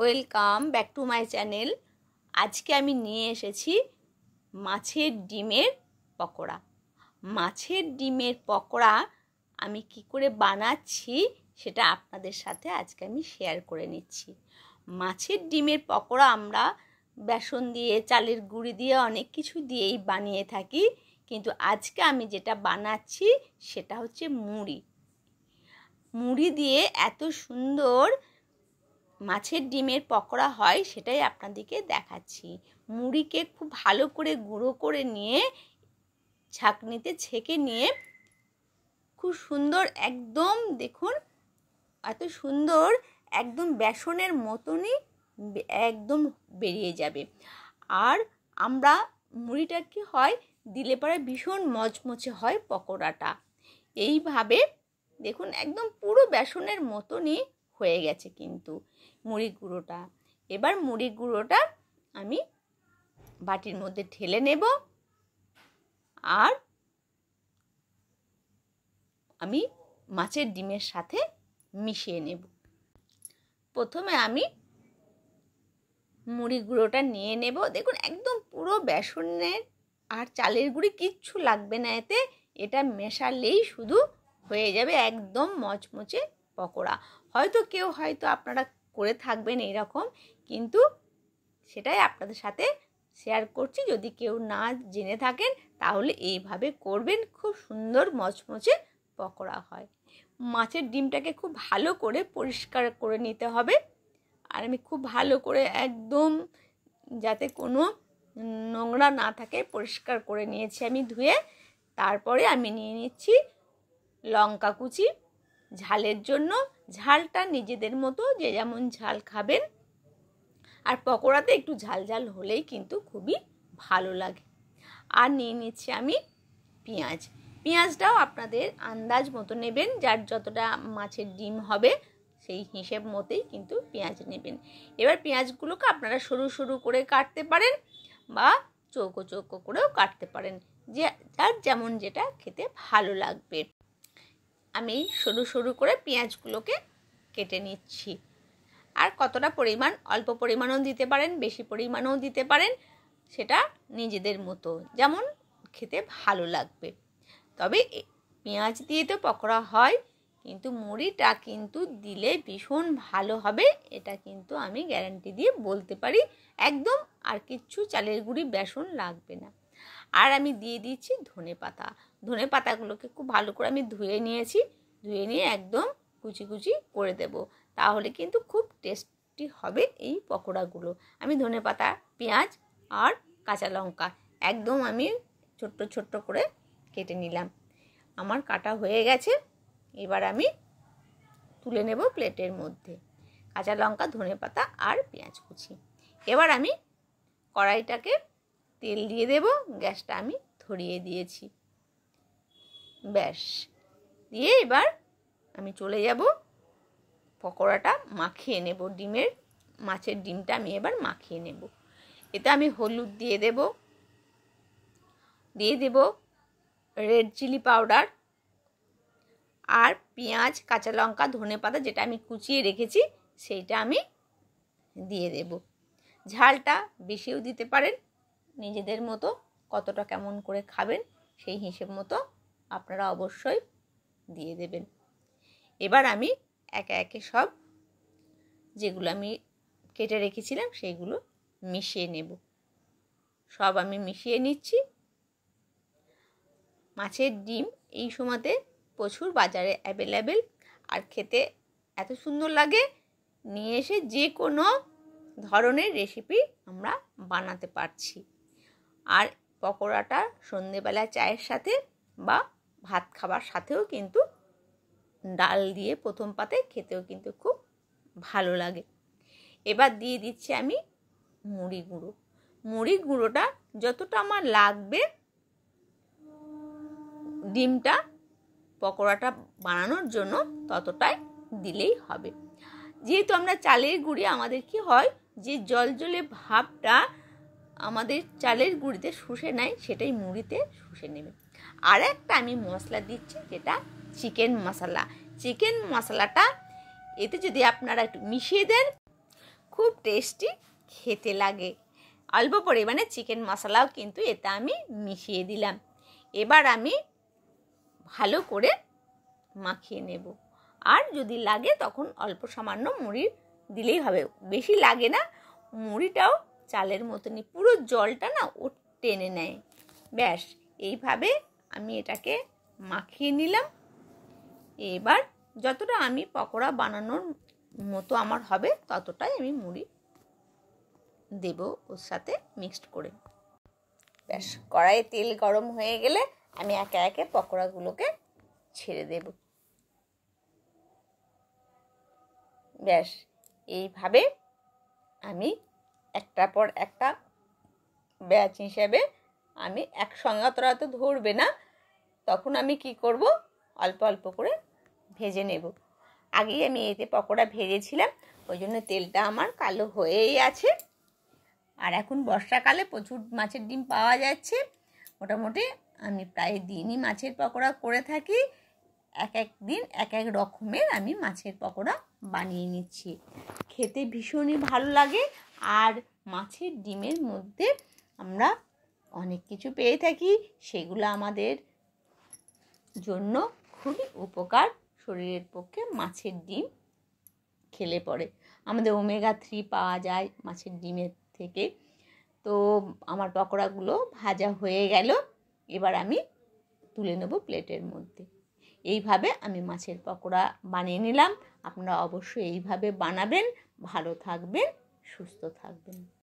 Welcome back to my channel. আজকে আমি নিয়ে এসেছি মাছের ডিমের পকোড়া। মাছের ডিমের পকোড়া আমি কি করে বানাচ্ছি সেটা আপনাদের সাথে আজকে আমি শেয়ার করে নিচ্ছি। মাছের ডিমের পকোড়া আমরা বেসন দিয়ে, চালের গুঁড়ি দিয়ে, অনেক কিছু দিয়েই বানিয়ে থাকি, কিন্তু আজকে আমি যেটা বানাচ্ছি সেটা হচ্ছে মুড়ি দিয়ে এত সুন্দর মাছের ডিমের পকোড়া হয় সেটাই আপনাদেরকে দেখাচ্ছি। মুড়িকে খুব ভালো করে গুঁড়ো করে নিয়ে ছাঁকনিতে ছেঁকে নিয়ে খুব সুন্দর, একদম দেখুন এত সুন্দর, একদম বেসনের মতনই একদম বেরিয়ে যাবে। আর আমরা মুড়িটা কি হয় দিলে পরে ভীষণ মচমচে হয় পকোড়াটা। এইভাবে দেখুন একদম পুরো বেসনের মতনই হয়ে গেছে কিন্তু মুড়ি গুঁড়োটা। এবার মুড়ি গুঁড়োটা আমি বাটির মধ্যে ঢেলে নেব আর আমি মাছের ডিমের সাথে মিশিয়ে নেব। প্রথমে আমি মুড়ি গুঁড়োটা নিয়ে নেব। দেখুন একদম পুরো বেসনের আর চালের গুঁড়ি কিচ্ছু লাগবে না এতে, এটা মেশালেই শুধু হয়ে যাবে একদম মচমচে পকোড়া। হয়তো আপনারা করে থাকবেন এইরকম, কিন্তু সেটাই আপনাদের সাথে শেয়ার করছি। যদি কেউ না জেনে থাকেন তাহলে এইভাবে করবেন, খুব সুন্দর মচমচে পকোড়া হয়। মাছের ডিমটাকে খুব ভালো করে পরিষ্কার করে নিতে হবে। আর আমি খুব ভালো করে একদম যাতে কোনো নোংরা না থাকে পরিষ্কার করে নিয়েছি আমি ধুয়ে। তারপরে আমি নিয়ে নিচ্ছি লঙ্কা কুচি, ঝালের জন্য। ঝালটা নিজেদের মতো, যে যেমন ঝাল খাবেন। আর পকোড়াতে একটু ঝাল ঝাল হলেই কিন্তু খুবই ভালো লাগে। আর নিয়ে নিচ্ছি আমি পেঁয়াজটাও আপনাদের আন্দাজ মতো নেবেন, যার যতটা মাছের ডিম হবে সেই হিসেব মতোই কিন্তু পেঁয়াজ নেবেন। এবার পেঁয়াজগুলোকে আপনারা সরু সরু করে কাটতে পারেন বা চৌকো চৌকো করেও কাটতে পারেন, যে যার যেমন যেটা খেতে ভালো লাগবে। আমি সরু সরু করে পেঁয়াজগুলোকে কেটে নিচ্ছি। আর কতটা পরিমাণ, অল্প পরিমাণও দিতে পারেন, বেশি পরিমাণও দিতে পারেন, সেটা নিজেদের মতো যেমন খেতে ভালো লাগবে। তবে পেঁয়াজ দিয়ে তো পকোড়া হয়, কিন্তু মুড়িটা কিন্তু দিলে ভীষণ ভালো হবে, এটা কিন্তু আমি গ্যারান্টি দিয়ে বলতে পারি। একদম আর কিচ্ছু চালের গুঁড়ি, বেসন লাগবে না। আর আমি দিয়ে দিচ্ছি ধনে পাতাগুলোকে খুব ভালো করে আমি ধুয়ে নিয়ে একদম কুচি কুচি করে দেব, তাহলে কিন্তু খুব টেস্টি হবে এই পকোড়াগুলো। আমি ধনে পাতা, পেঁয়াজ আর কাঁচা লঙ্কা একদম আমি ছোট্ট ছোট্ট করে কেটে নিলাম। আমার কাটা হয়ে গেছে। এবার আমি তুলে নেব প্লেটের মধ্যে কাঁচা লঙ্কা, ধনে পাতা আর পেঁয়াজ কুচি। এবার আমি কড়াইটাকে তেল দিয়ে দেব, গ্যাসটা আমি ধরিয়ে দিয়েছি। ব্যাস, দিয়ে এবার আমি চলে যাব পকোড়াটা মাখিয়ে নেব। মাছের ডিমটা আমি এবার মাখিয়ে নেব। এতে আমি হলুদ দিয়ে দেব রেড চিলি পাউডার, আর পেঁয়াজ, কাঁচা লঙ্কা, ধনে পাতা যেটা আমি কুচিয়ে রেখেছি সেইটা আমি দিয়ে দেব। ঝালটা বেশিও দিতে পারেন, নিজেদের মতো কতটা কেমন করে খাবেন সেই হিসেব মতো আপনারা অবশ্যই দিয়ে দেবেন। এবার আমি একে একে সব যেগুলো আমি কেটে রেখেছিলাম সেইগুলো মিশিয়ে নেব। সব আমি মিশিয়ে নিচ্ছি। মাছের ডিম এই সময়তে প্রচুর বাজারে অ্যাভেলেবেল, আর খেতে এত সুন্দর লাগে। নিয়ে এসে যে কোনো ধরনের রেসিপি আমরা বানাতে পারছি। আর পকোড়াটা সন্ধেবেলা চায়ের সাথে বা ভাত খাবার সাথেও কিন্তু ডাল দিয়ে প্রথম পাতে খেতেও কিন্তু খুব ভালো লাগে। এবার দিয়ে দিচ্ছি আমি মুড়ি গুঁড়োটা যতটা আমার লাগবে ডিমটা পকোড়াটা বানানোর জন্য ততটাই দিলেই হবে। যেহেতু আমরা চালের গুঁড়ি, আমাদের কি হয় যে জলজলে ভাবটা আমাদের চালের গুঁড়িতে শুষে নেয়, সেটাই মুড়িতে শুষে নেবে। আর একটা আমি মশলা দিচ্ছি, যেটা চিকেন মশলাটা এতে যদি আপনারা একটু মিশিয়ে দেন খুব টেস্টি খেতে লাগে। অল্প পরিমাণে চিকেন মশলাও কিন্তু এতে আমি মিশিয়ে দিলাম। এবার আমি ভালো করে মাখিয়ে নেব। আর যদি লাগে তখন অল্প সামান্য মুড়ি দিলেই হবে, বেশি লাগে না। মুড়িটাও চালের মতনই, পুরো জলটা না ও টেনে নেয়। ব্যাস, এইভাবে আমি এটাকে মাখিয়ে নিলাম। এবার যতটা আমি পকোড়া বানানোর মতো আমার হবে ততটাই আমি মুড়ি দেব ওর সাথে মিক্সড করে। ব্যাস, কড়াইয়ে তেল গরম হয়ে গেলে আমি একে একে পকোড়াগুলোকে ছেড়ে দেব। ব্যাস, এইভাবে আমি একটার পর একটা ব্যাচ হিসেবে আমি একসঙ্গে অতটা তো ধরবে না, তখন আমি কি করব, অল্প অল্প করে ভেজে নেব। আগেই আমি এতে পকোড়া ভেজেছিলাম, ওই জন্য তেলটা আমার কালো হয়েই আছে। আর এখন বর্ষাকালে প্রচুর মাছের ডিম পাওয়া যাচ্ছে। মোটামুটি আমি প্রায় দিনই মাছের পকোড়া করে থাকি। এক এক দিন এক এক রকমের আমি মাছের পকোড়া বানিয়ে নিচ্ছি। খেতে ভীষণই ভালো লাগে। আর মাছের ডিমের মধ্যে আমরা অনেক কিছু পেয়ে থাকি, সেগুলো আমাদের জন্য খুবই উপকার। শরীরের পক্ষে মাছের ডিম খেলে পরে আমাদের ওমেগা 3 পাওয়া যায় মাছের ডিমের থেকে। তো আমার পকোড়াগুলো ভাজা হয়ে গেল, এবার আমি তুলে নেব প্লেটের মধ্যে। এইভাবে আমি মাছের পকোড়া বানিয়ে নিলাম। আপনারা অবশ্যই এইভাবে বানাবেন। ভালো থাকবেন, সুস্থ থাকবেন।